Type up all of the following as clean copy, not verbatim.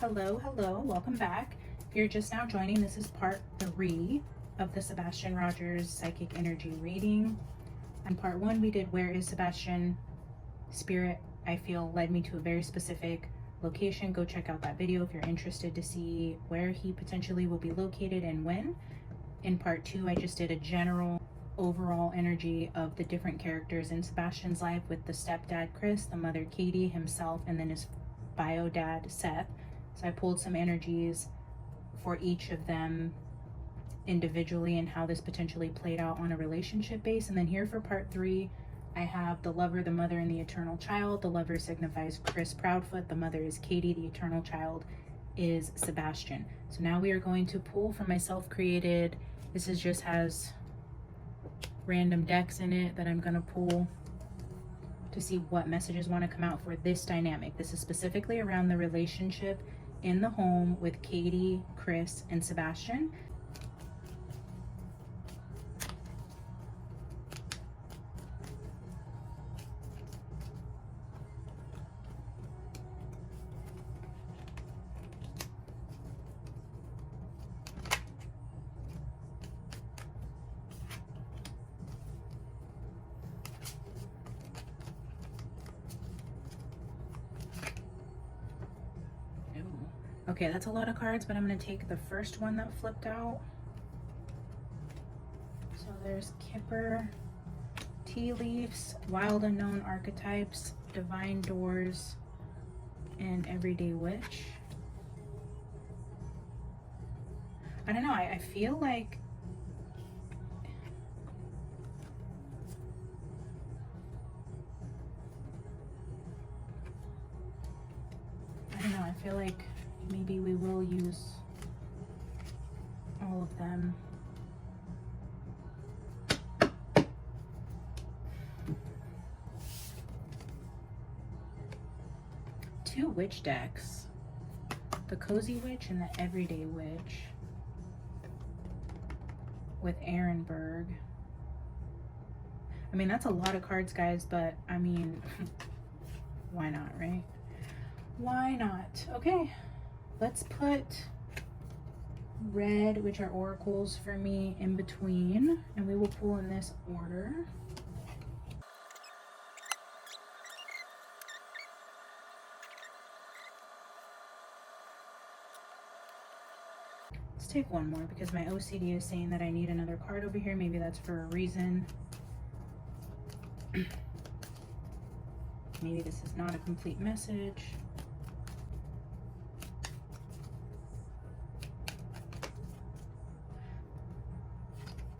Hello, welcome back. If you're just now joining, this is part 3 of the Sebastian Rogers Psychic Energy reading. On part 1, we did Where is Sebastian? Spirit, I feel, led me to a very specific location. Go check out that video if you're interested to see where he potentially will be located and when. In part 2, I just did a general overall energy of the different characters in Sebastian's life, with the stepdad Chris, the mother Katie, himself, and then his bio dad Seth. So I pulled some energies for each of them individually and how this potentially played out on a relationship base. And then here for part 3, I have the lover, the mother, and the eternal child. The lover signifies Chris Proudfoot. The mother is Katie. The eternal child is Sebastian. So now we are going to pull from my self-created, this is just has random decks in it that I'm going to pull to see what messages want to come out for this dynamic. This is specifically around the relationship in the home with Katie, Chris, and Sebastian. Okay, that's a lot of cards, but I'm going to take the first one that flipped out. So there's Kipper, Tea Leaves, Wild Unknown Archetypes, Divine Doors, and Everyday Witch. I don't know, I feel like maybe we will use all of them. Two witch decks, the Cozy Witch and the Everyday Witch with Ehrenberg. I mean, that's a lot of cards, guys, but I mean, why not, right? Why not? Okay, let's put red, which are oracles for me, in between, and we will pull in this order. Let's take one more because my OCD is saying that I need another card over here. Maybe that's for a reason. Maybe this is not a complete message.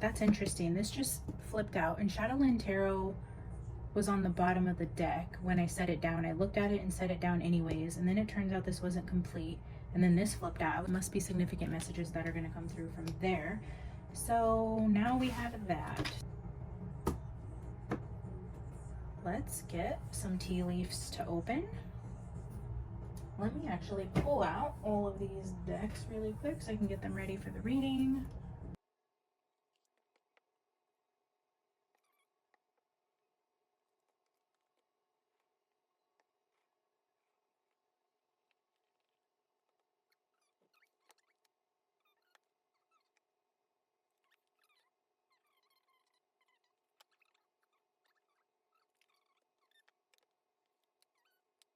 That's interesting. This just flipped out, and Shadowland Tarot was on the bottom of the deck when I set it down. I looked at it and set it down anyways, and then it turns out this wasn't complete, and then this flipped out. It must be significant messages that are going to come through from there. So now we have that. Let's get some tea leaves to open. Let me actually pull out all of these decks really quick so I can get them ready for the reading.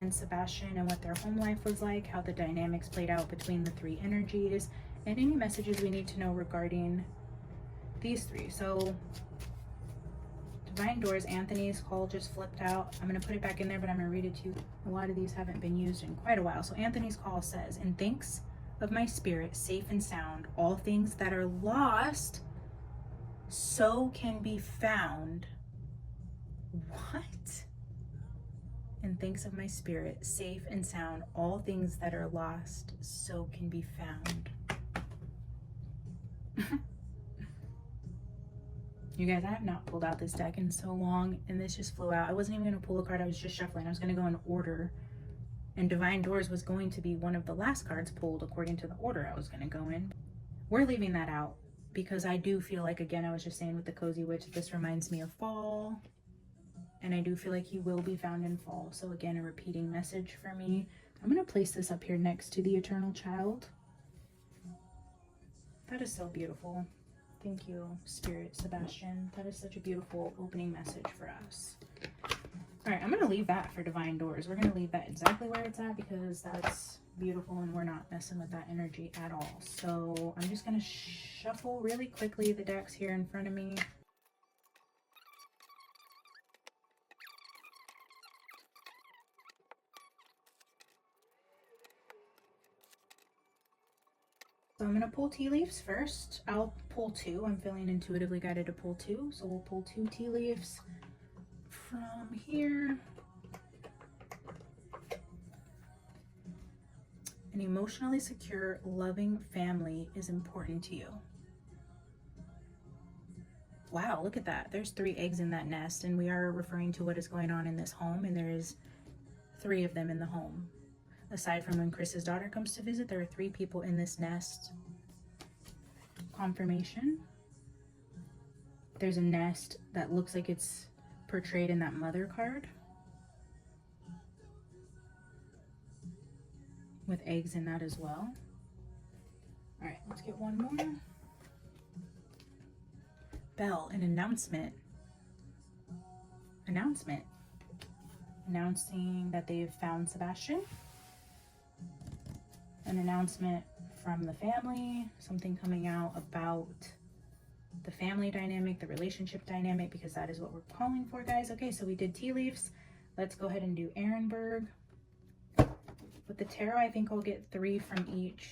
And Sebastian and what their home life was like, how the dynamics played out between the 3 energies, and any messages we need to know regarding these 3. So Divine Doors, Anthony's call just flipped out. I'm going to put it back in there, but I'm going to read it to you. A lot of these haven't been used in quite a while. So Anthony's call says, "In thanks of my spirit, safe and sound, all things that are lost so can be found." What? "And thanks of my spirit, safe and sound, all things that are lost so can be found." You guys, I have not pulled out this deck in so long, and this just flew out. I wasn't even going to pull a card. I was just shuffling. I was going to go in order, and Divine Doors was going to be one of the last cards pulled according to the order I was going to go in. We're leaving that out because I do feel like, again, I was just saying with the Cozy Witch, this reminds me of fall. And I do feel like he will be found in fall. So again, a repeating message for me I'm going to place this up here next to the eternal child. That is so beautiful. Thank you, Spirit Sebastian. That is such a beautiful opening message for us. All right, I'm going to leave that for divine doors. We're going to leave that exactly where it's at because that's beautiful and we're not messing with that energy at all. So I'm just going to shuffle really quickly the decks here in front of me. So I'm going to pull tea leaves first. I'll pull two. I'm feeling intuitively guided to pull two. So we'll pull 2 tea leaves from here. An emotionally secure, loving family is important to you. Wow, look at that. There's 3 eggs in that nest, and we are referring to what is going on in this home, and there is 3 of them in the home. Aside from when Chris's daughter comes to visit, there are 3 people in this nest. Confirmation. There's a nest that looks like it's portrayed in that mother card, with eggs in that as well. All right, let's get one more. Bell, an announcement. Announcing that they've found Sebastian. An announcement from the family, something coming out about the family dynamic, the relationship dynamic, because that is what we're calling for, guys. Okay, so we did tea leaves. Let's go ahead and do Ehrenberg. With the tarot, I think I'll get 3 from each.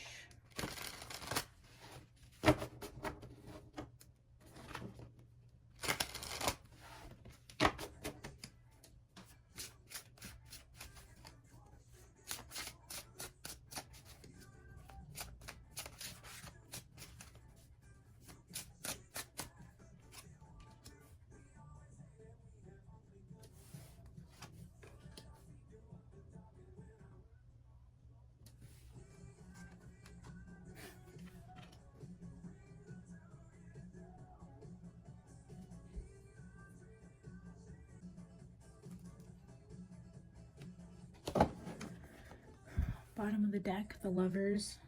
Bottom of the deck, the Lovers.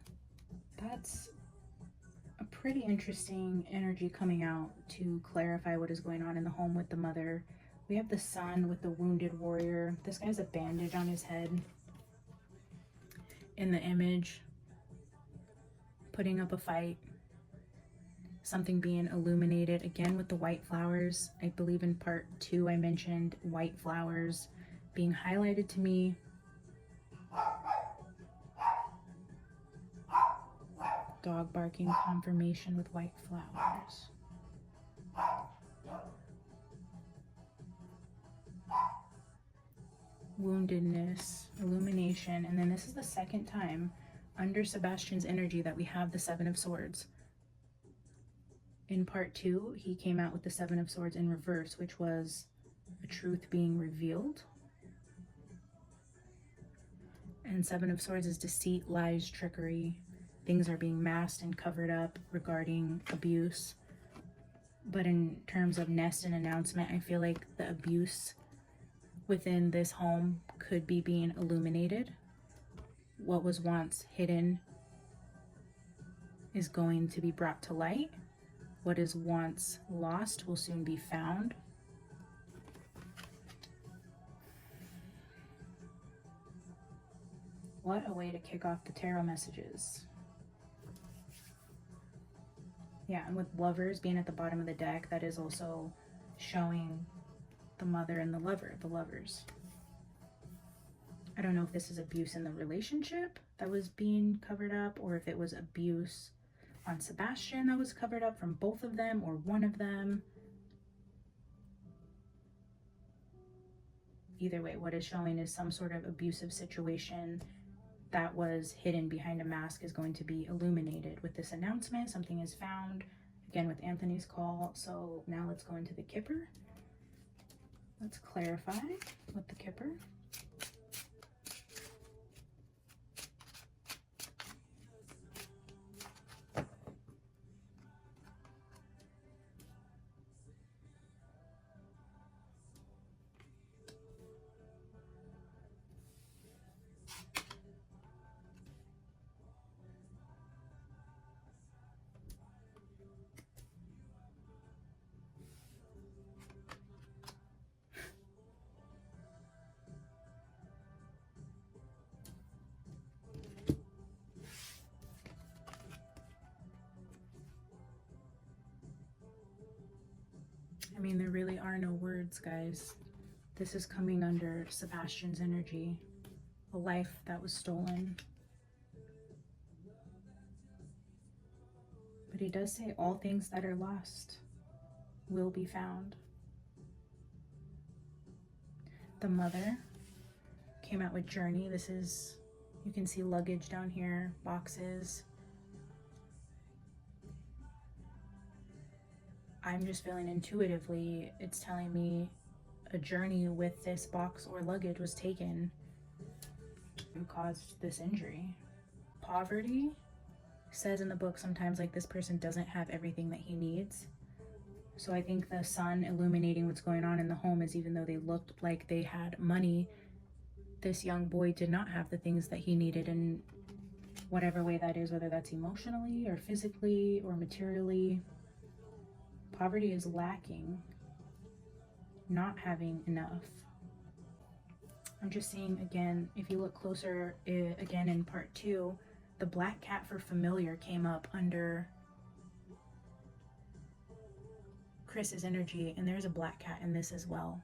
That's a pretty interesting energy coming out to clarify what is going on in the home with the mother. We have the Sun with the Wounded Warrior. This guy's a bandage on his head in the image, putting up a fight. Something being illuminated, again with the white flowers. I believe in part 2 I mentioned white flowers being highlighted to me. Dog barking, confirmation with white flowers. Woundedness, illumination, and then this is the second time under Sebastian's energy that we have the 7 of Swords. In part 2, he came out with the 7 of Swords in reverse, which was a truth being revealed. And 7 of Swords is deceit, lies, trickery. Things are being masked and covered up regarding abuse. But in terms of nest and announcement, I feel like the abuse within this home could be being illuminated. What was once hidden is going to be brought to light. What is once lost will soon be found. What a way to kick off the tarot messages. Yeah, and with Lovers being at the bottom of the deck, that is also showing the mother and the lover, the Lovers. I don't know if this is abuse in the relationship that was being covered up, or if it was abuse on Sebastian that was covered up from both of them or one of them. Either way, what is showing is some sort of abusive situation that was hidden behind a mask is going to be illuminated with this announcement. Something is found, again with Anthony's call. So now let's go into the Kipper. Let's clarify with the Kipper. Swords, guys. This is coming under Sebastian's energy. A life that was stolen. But he does say all things that are lost will be found. The Mother came out with Journey. This is, you can see luggage down here, boxes. I'm just feeling intuitively, it's telling me a journey with this box or luggage was taken who caused this injury. Poverty says in the book sometimes like this person doesn't have everything that he needs. So I think the sun illuminating what's going on in the home is even though they looked like they had money, this young boy did not have the things that he needed in whatever way that is, whether that's emotionally or physically or materially. Poverty is lacking, not having enough. I'm just seeing again, if you look closer again in part 2, the black cat for familiar came up under Chris's energy, and there's a black cat in this as well.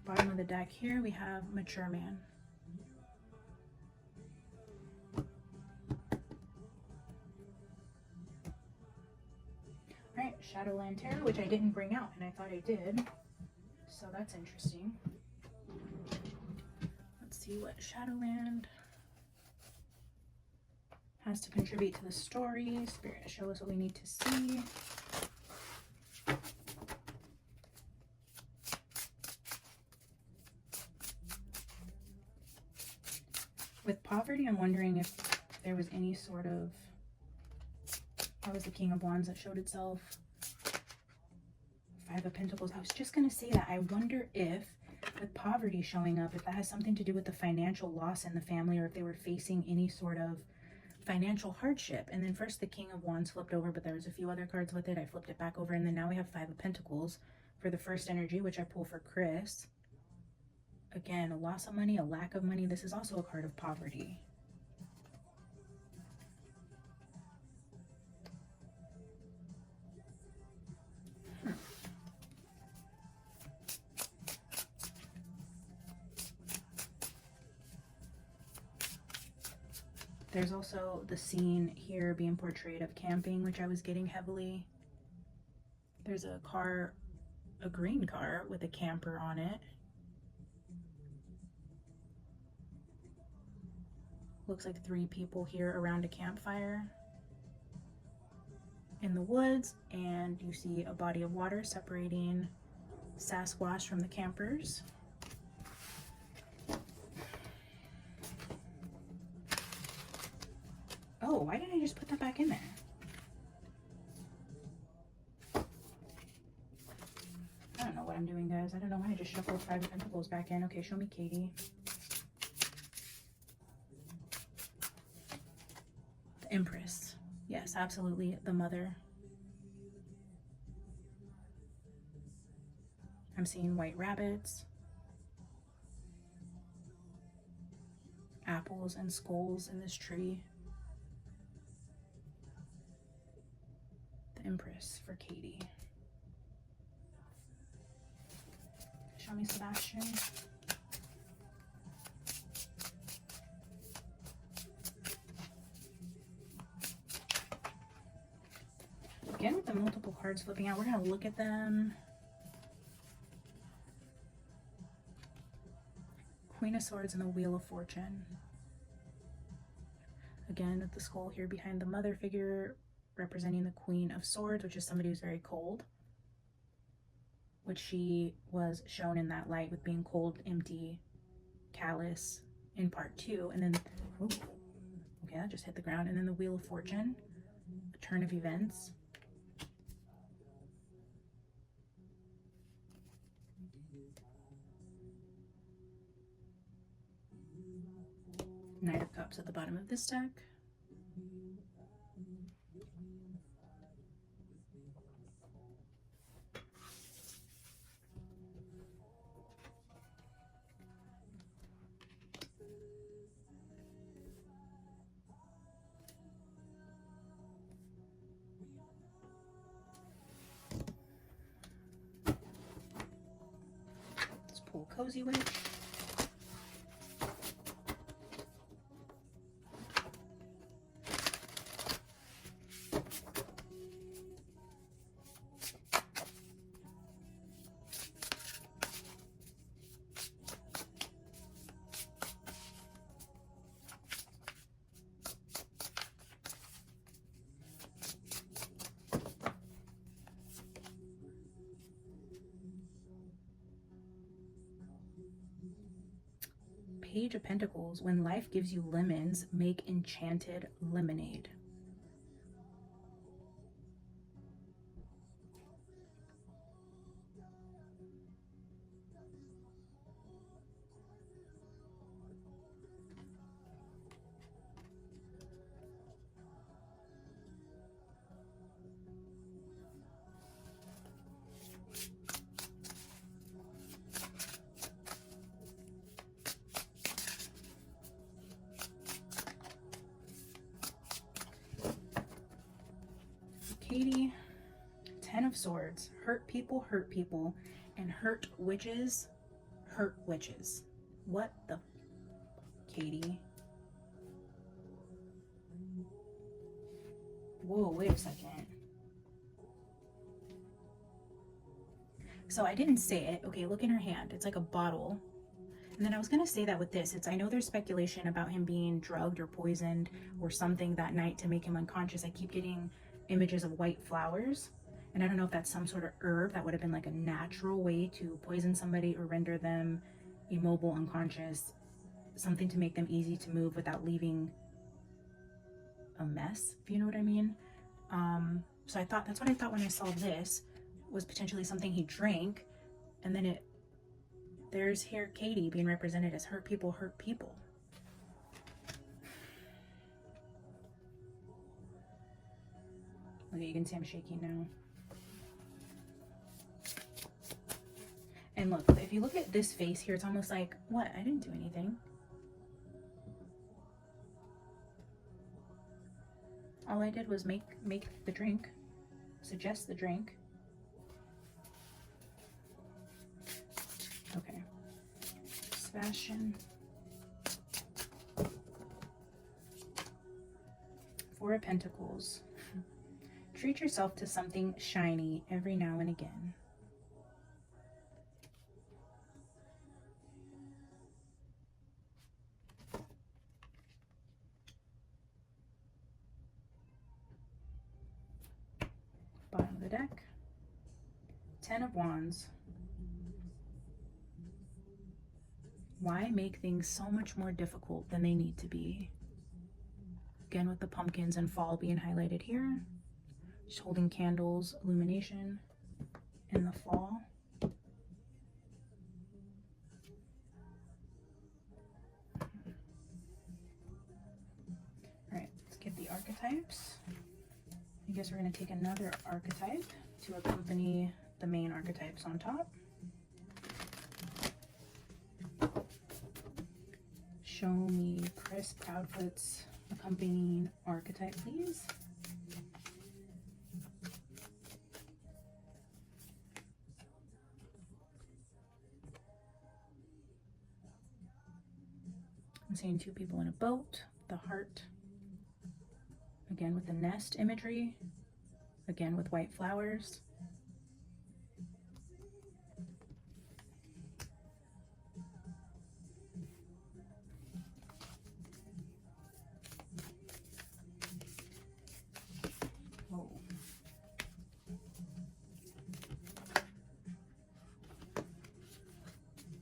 Bottom of the deck here, we have Mature Man. Alright, Shadowland Tarot, which I didn't bring out, and I thought I did. So that's interesting. Let's see what Shadowland has to contribute to the story. Spirit, show us what we need to see. With poverty, I'm wondering if there was any sort of, that was the King of Wands that showed itself. Five of Pentacles. I was just going to say that. I wonder if, with poverty showing up, if that has something to do with the financial loss in the family, or if they were facing any sort of financial hardship. And then first the King of Wands flipped over, but there was a few other cards with it. I flipped it back over, and then now we have Five of Pentacles for the first energy, which I pull for Chris. Again, a loss of money, a lack of money. This is also a card of poverty. There's also the scene here being portrayed of camping, which I was getting heavily. There's a car, a green car with a camper on it. Looks like 3 people here around a campfire in the woods, and you see a body of water separating Sasquatch from the campers. Oh, why didn't I just put that back in there? I don't know what I'm doing, guys. I don't know why I just shuffled Five of Pentacles back in. Okay, show me Katie. The Empress. Yes, absolutely. The Mother. I'm seeing white rabbits, apples and skulls in this tree. The Empress for Katie. Show me Sebastian. Again, with the multiple cards flipping out, we're going to look at them. Queen of Swords and the Wheel of Fortune. Again, with the skull here behind the mother figure, representing the Queen of Swords, which is somebody who's very cold, which she was shown in that light with being cold, empty, callous in part 2. And then, ooh, okay, that just hit the ground. And then the Wheel of Fortune, a turn of events. Knight of Cups at the bottom of this deck. cozy witch. Page of Pentacles. When life gives you lemons, make enchanted lemonade. Katie, 10 of Swords. Hurt people, and hurt witches, hurt witches. What the, Katie? Whoa, wait a second. So I didn't say it. Okay, look in her hand. It's like a bottle. And then I was going to say that with this. I know there's speculation about him being drugged or poisoned or something that night to make him unconscious. I keep getting images of white flowers, and I don't know if that's some sort of herb that would have been like a natural way to poison somebody or render them immobile, unconscious, something to make them easy to move without leaving a mess, if you know what I mean. So I thought, that's what I thought when I saw this, was potentially something he drank, and then there's here Katie being represented as hurt people, hurt people. Okay, you can see I'm shaking now. And look, if you look at this face here, it's almost like, what? I didn't do anything. All I did was make the drink, suggest the drink. Okay. Sebastian. 4 of Pentacles. Treat yourself to something shiny every now and again. Bottom of the deck. 10 of Wands. Why make things so much more difficult than they need to be? Again, with the pumpkins and fall being highlighted here. Just holding candles, illumination in the fall. All right, let's get the archetypes. I guess we're going to take another archetype to accompany the main archetypes on top. Show me Chris Proudfoot's accompanying archetype, please. I'm seeing 2 people in a boat, the heart, again with the nest imagery, again with white flowers. Whoa.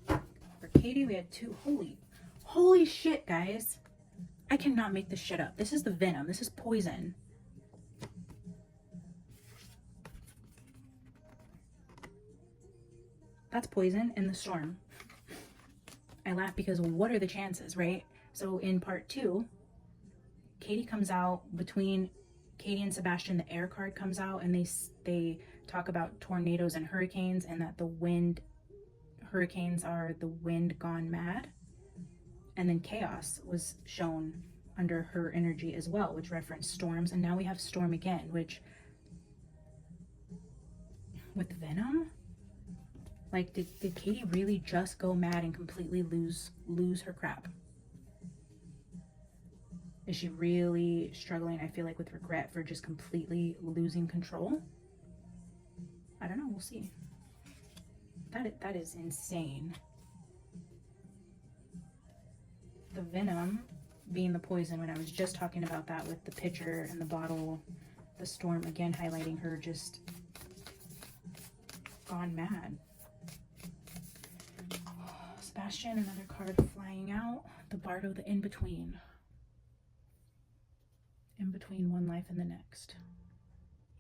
For Katie, we had 2, holy shit, guys. I cannot make this shit up. This is the venom. This is poison. That's poison in the storm. I laugh because what are the chances, right? So in part 2, Katie comes out. Between Katie and Sebastian, the air card comes out, and they talk about tornadoes and hurricanes, and that hurricanes are the wind gone mad. And then chaos was shown under her energy as well, which referenced storms. And now we have storm again, which with venom, Like, did Katie really just go mad and completely lose her crap? Is she really struggling, I feel like, with regret for just completely losing control? I don't know, we'll see. That is insane. The venom being the poison, when I was just talking about that with the pitcher and the bottle, the storm again highlighting her just gone mad. Sebastian, another card flying out. The Bardo, the in-between. In between one life and the next.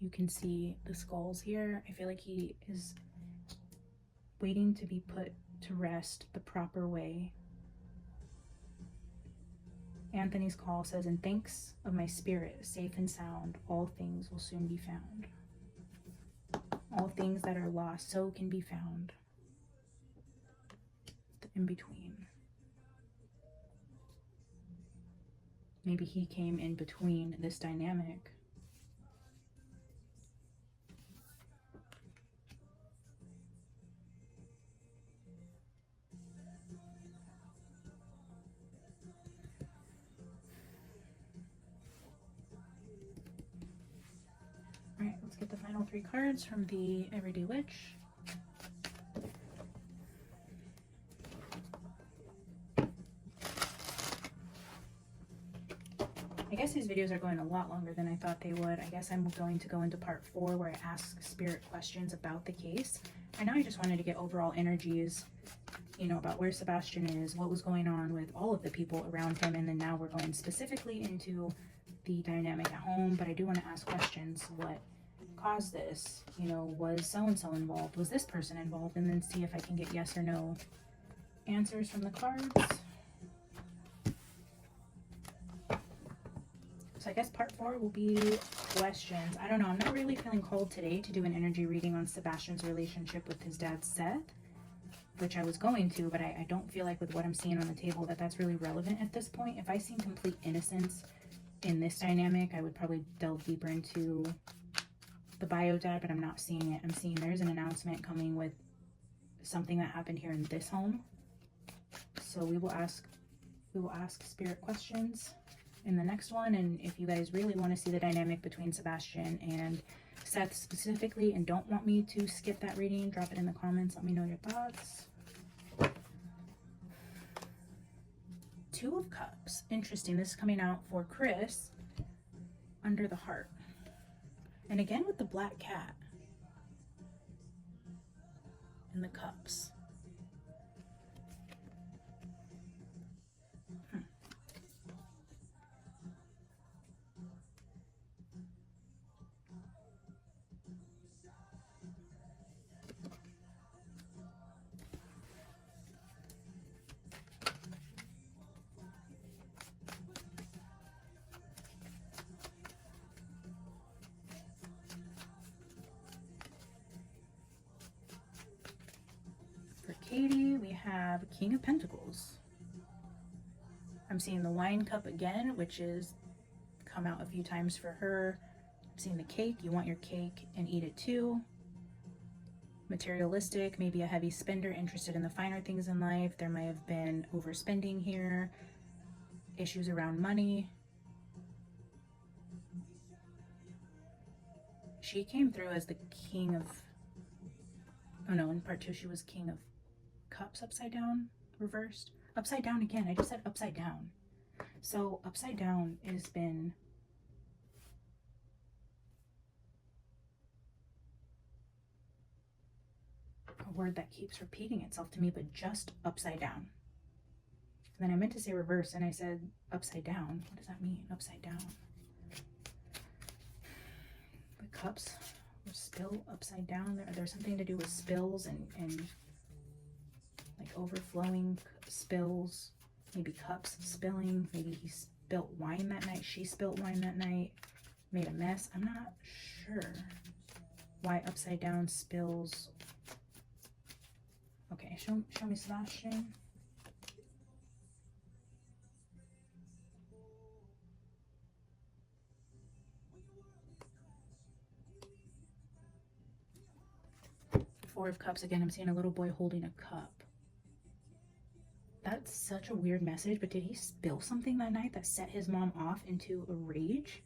You can see the skulls here. I feel like he is waiting to be put to rest the proper way. Anthony's call says, "In thanks of my spirit, safe and sound, all things will soon be found." All things that are lost so can be found. The in-between. Maybe he came in between this dynamic. All right, let's get the final 3 cards from the Everyday Witch. I guess these videos are going a lot longer than I thought they would. I guess I'm going to go into part 4 where I ask spirit questions about the case. I know I just wanted to get overall energies, you know, about where Sebastian is, what was going on with all of the people around him, and then now we're going specifically into the dynamic at home. But I do want to ask questions. What caused this? You know, was so-and-so involved? Was this person involved? And then see if I can get yes or no answers from the cards. So I guess part 4 will be questions. I don't know. I'm not really feeling called today to do an energy reading on Sebastian's relationship with his dad, Seth, which I was going to, but I don't feel like with what I'm seeing on the table that that's really relevant at this point. If I seen complete innocence in this dynamic, I would probably delve deeper into the bio dad, but I'm not seeing it. I'm seeing there's an announcement coming with something that happened here in this home. So we will ask spirit questions in the next one. And if you guys really want to see the dynamic between Sebastian and Seth specifically and don't want me to skip that reading, drop it in the comments. Let me know your thoughts. 2 of Cups. Interesting. This is coming out for Chris under the heart. And again with the black cat and the cups. Katie, we have King of Pentacles. I'm seeing the wine cup again, which is come out a few times for her. I'm seeing the cake. You want your cake and eat it too. Materialistic, maybe a heavy spender, interested in the finer things in life. There might have been overspending here. Issues around money. She came through as the King of... Oh no, in part 2 she was King of Cups upside down, reversed. Upside down again. I just said upside down. So upside down has been a word that keeps repeating itself to me, but just upside down. And then I meant to say reverse and I said upside down. What does that mean? Upside down. The cups were spill upside down. There's something to do with spills and like overflowing spills, maybe cups spilling, maybe he spilt wine that night, she spilt wine that night, made a mess. I'm not sure why upside down spills. Okay, show me Sebastian. Four of Cups again. I'm seeing a little boy holding a cup. That's such a weird message, but did he spill something that night that set his mom off into a rage?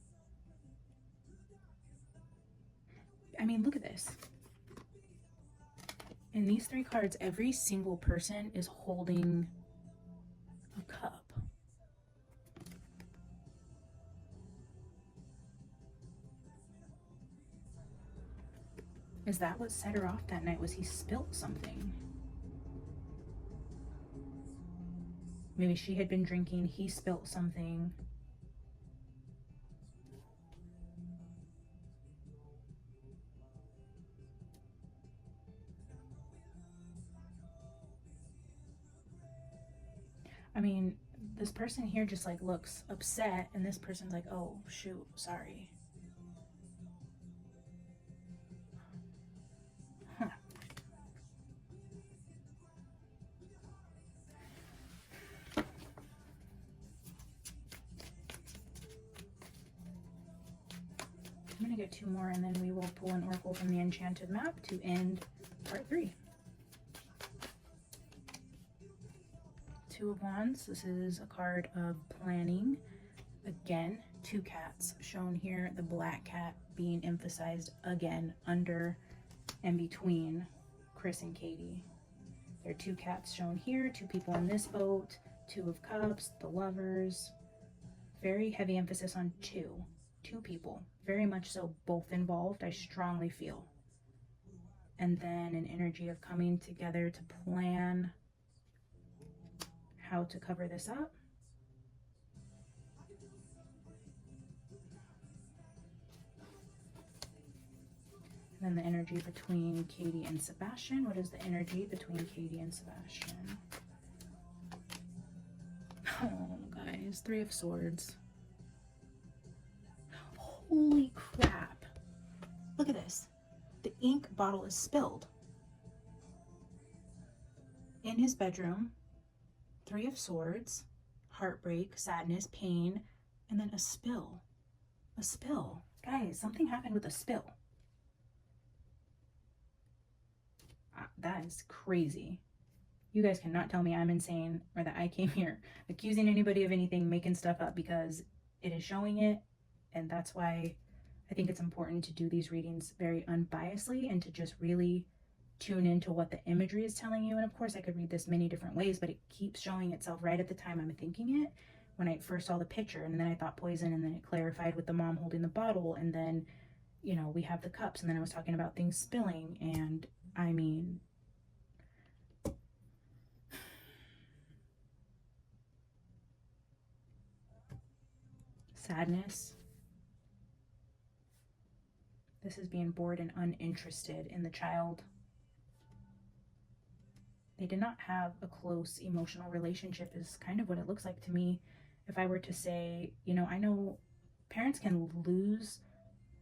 I mean, look at this. In these three cards, every single person is holding a cup. Is that what set her off that night? Was he spilt something? Maybe she had been drinking, he spilt something. I mean, this person here just like looks upset, and this person's like, oh shoot, sorry. Huh. I'm gonna get two more, and then we will pull an oracle from the enchanted map to end part 3. Two of Wands. This is a card of planning. Again, two cats shown here. The black cat being emphasized again under and between Chris and Katie. There are two cats shown here, two people in this boat, Two of Cups, the lovers. Very heavy emphasis on two people. Very much so, both involved, I strongly feel. And then an energy of coming together to plan how to cover this up. And then the energy between Katie and Sebastian. What is the energy between Katie and Sebastian? Oh, guys, Three of Swords. Holy crap. Look at this. The ink bottle is spilled. In his bedroom, Three of Swords, heartbreak, sadness, pain, and then a spill. A spill. Guys, something happened with a spill. That is crazy. You guys cannot tell me I'm insane or that I came here accusing anybody of anything, making stuff up, because it is showing it. And that's why I think it's important to do these readings very unbiasedly and to just really tune into what the imagery is telling you. And of course I could read this many different ways, but it keeps showing itself right at the time I'm thinking it. When I first saw the picture, and then I thought poison, and then it clarified with the mom holding the bottle, and then, you know, we have the cups, and then I was talking about things spilling. And I mean, sadness. This is being bored and uninterested in the child. They did not have a close emotional relationship, is kind of what it looks like to me. If I were to say, you know, I know parents can lose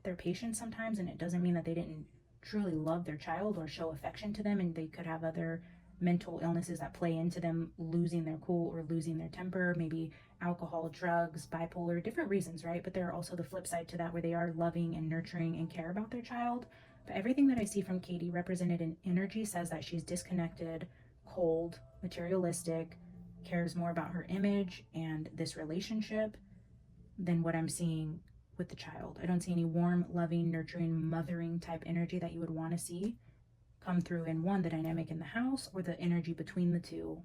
their patience sometimes, and it doesn't mean that they didn't truly love their child or show affection to them, and they could have other mental illnesses that play into them losing their cool or losing their temper, maybe alcohol, drugs, bipolar, different reasons, right? But there are also the flip side to that, where they are loving and nurturing and care about their child. But everything that I see from Katie represented in energy says that she's disconnected, cold, materialistic, cares more about her image and this relationship than what I'm seeing with the child. I don't see any warm, loving, nurturing, mothering type energy that you would want to see come through in the dynamic in the house, or the energy between the two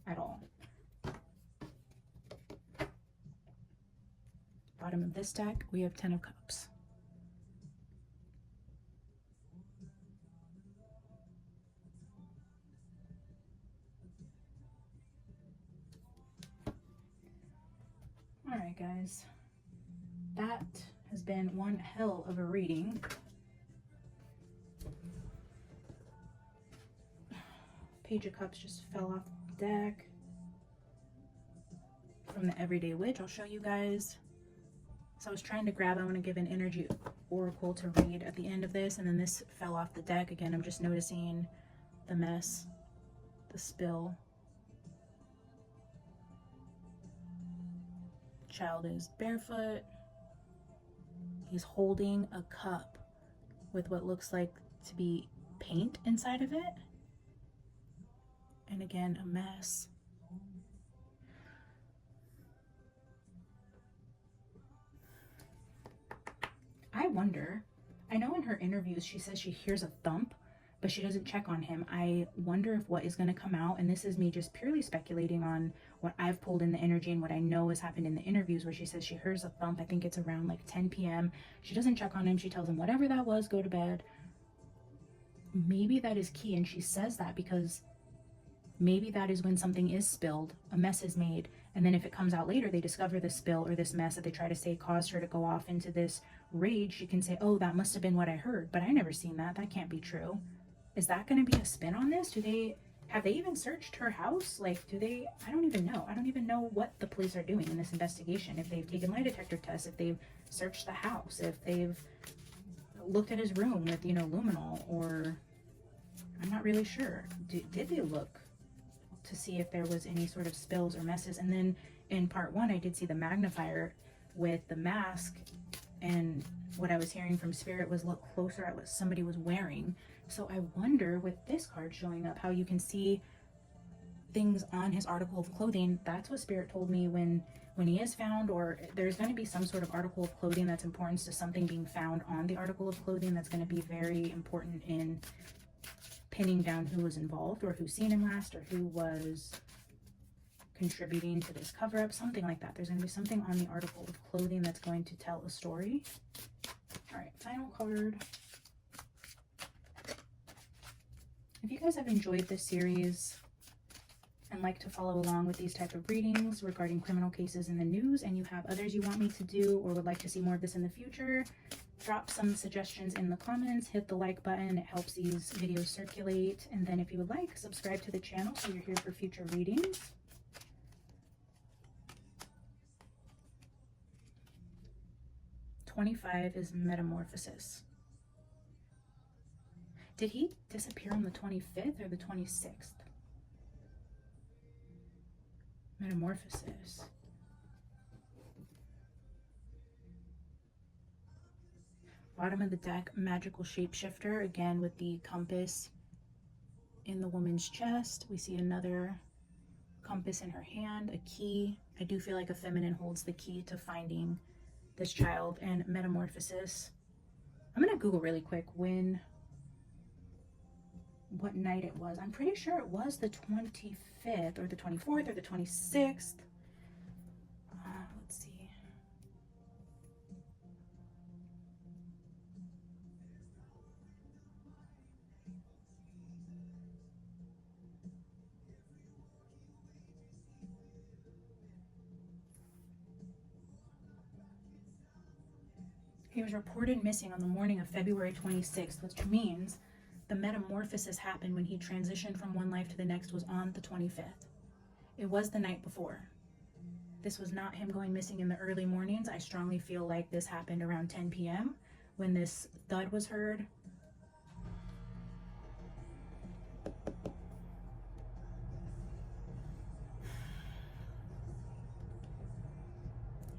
at all. Bottom of this deck, we have 10 of Cups. All right, guys, that has been one hell of a reading. Page of Cups just fell off the deck from the Everyday Witch. I'll show you guys. So I was trying to grab, I want to give an energy oracle to read at the end of this, and then this fell off the deck. Again, I'm just noticing the mess, the spill. Child is barefoot. He's holding a cup with what looks like to be paint inside of it. And again, a mess. I wonder, I know in her interviews she says she hears a thump, but she doesn't check on him. I wonder if what is going to come out, and this is me just purely speculating on what I've pulled in the energy and what I know has happened in the interviews, where she says she hears a thump. I think it's around like 10 p.m. She doesn't check on him. She tells him whatever that was, go to bed. Maybe that is key, and she says that because maybe that is when something is spilled, a mess is made, and then if it comes out later, they discover this spill or this mess that they try to say caused her to go off into this rage. She can say, oh, that must have been what I heard, but I never seen that. That can't be true. Is that going to be a spin on this? Have they even searched her house? Like, I don't even know. I don't even know what the police are doing in this investigation. If they've taken lie detector tests, if they've searched the house, if they've looked at his room with, luminol, or I'm not really sure. Did they look to see if there was any sort of spills or messes? And then in part 1, I did see the magnifier with the mask, and what I was hearing from Spirit was look closer at what somebody was wearing. So I wonder, with this card showing up, how you can see things on his article of clothing. That's what Spirit told me when he is found, or there's going to be some sort of article of clothing that's important to something being found on the article of clothing that's going to be very important in pinning down who was involved, or who's seen him last, or who was contributing to this cover-up, something like that. There's going to be something on the article of clothing that's going to tell a story. All right, final card. If you guys have enjoyed this series and like to follow along with these type of readings regarding criminal cases in the news, and you have others you want me to do or would like to see more of this in the future, drop some suggestions in the comments, hit the like button. It helps these videos circulate. And then if you would like, subscribe to the channel so you're here for future readings. $25 is Metamorphosis. Did he disappear on the 25th or the 26th? Metamorphosis. Bottom of the deck, magical shapeshifter, again with the compass in the woman's chest. We see another compass in her hand, a key. I do feel like a feminine holds the key to finding this child. And Metamorphosis. I'm gonna Google really quick what night it was. I'm pretty sure it was the 25th or the 24th or the 26th. Let's see. He was reported missing on the morning of February 26th, which means the metamorphosis happened when he transitioned from one life to the next was on the 25th. It was the night before. This was not him going missing in the early mornings. I strongly feel like this happened around 10 p.m. when this thud was heard.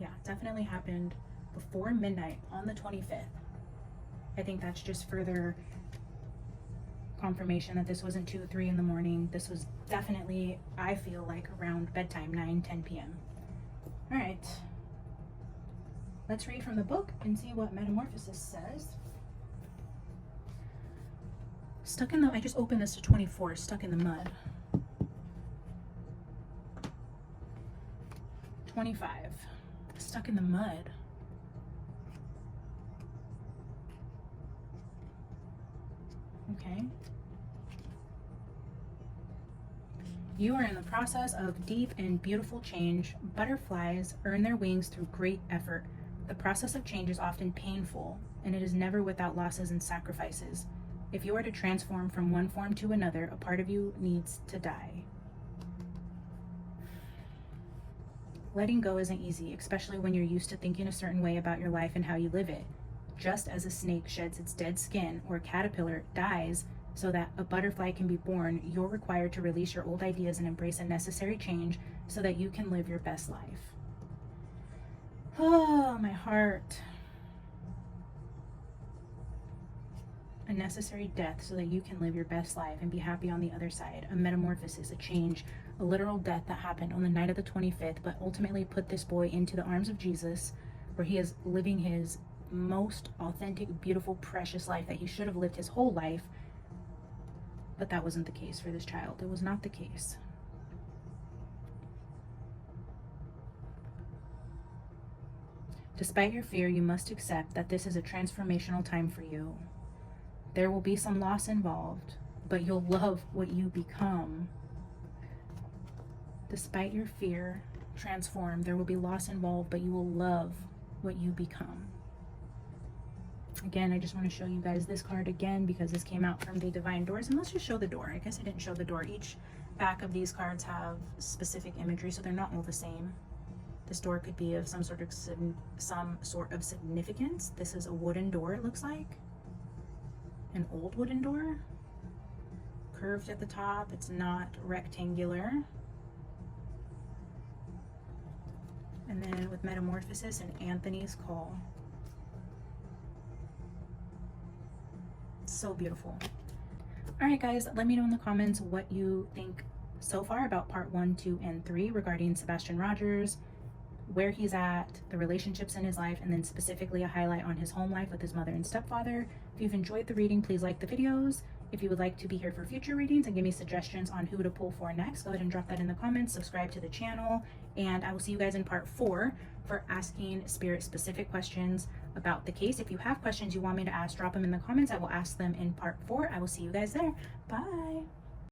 Yeah, definitely happened before midnight on the 25th. I think that's just further confirmation that this wasn't 2 or 3 in the morning. This was definitely, I feel like, around bedtime, 9-10 p.m. All right, let's read from the book and see what Metamorphosis says. I just opened this to 24, stuck in the mud. 25, stuck in the mud. Okay. You are in the process of deep and beautiful change. Butterflies earn their wings through great effort. The process of change is often painful, and it is never without losses and sacrifices. If you are to transform from one form to another, a part of you needs to die. Letting go isn't easy, especially when you're used to thinking a certain way about your life and how you live it. Just as a snake sheds its dead skin or a caterpillar dies so that a butterfly can be born, you're required to release your old ideas and embrace a necessary change so that you can live your best life. Oh, my heart. a necessary death so that you can live your best life and be happy on the other side. A metamorphosis, a change, a literal death that happened on the night of the 25th, but ultimately put this boy into the arms of Jesus, where he is living his most authentic, beautiful, precious life that he should have lived his whole life. But that wasn't the case for this child. It was not the case. Despite your fear, you must accept that this is a transformational time for you. There will be some loss involved, but you'll love what you become. Despite your fear, transform. There will be loss involved, but you will love what you become. Again, I just want to show you guys this card again because this came out from the Divine Doors. And let's just show the door. I guess I didn't show the door. Each back of these cards have specific imagery, so they're not all the same. This door could be of some sort of significance. This is a wooden door, it looks like. An old wooden door. Curved at the top. It's not rectangular. And then with Metamorphosis and Anthony's Call. So beautiful. All right, guys, let me know in the comments what you think so far about part 1, 2, and 3 regarding Sebastian Rogers, where he's at, the relationships in his life, and then specifically a highlight on his home life with his mother and stepfather. If you've enjoyed the reading, please like the videos. If you would like to be here for future readings and give me suggestions on who to pull for next, go ahead and drop that in the comments. Subscribe to the channel, and I will see you guys in part 4 for asking spirit specific questions about the case. If you have questions you want me to ask, drop them in the comments. I will ask them in part 4. I will see you guys there. Bye.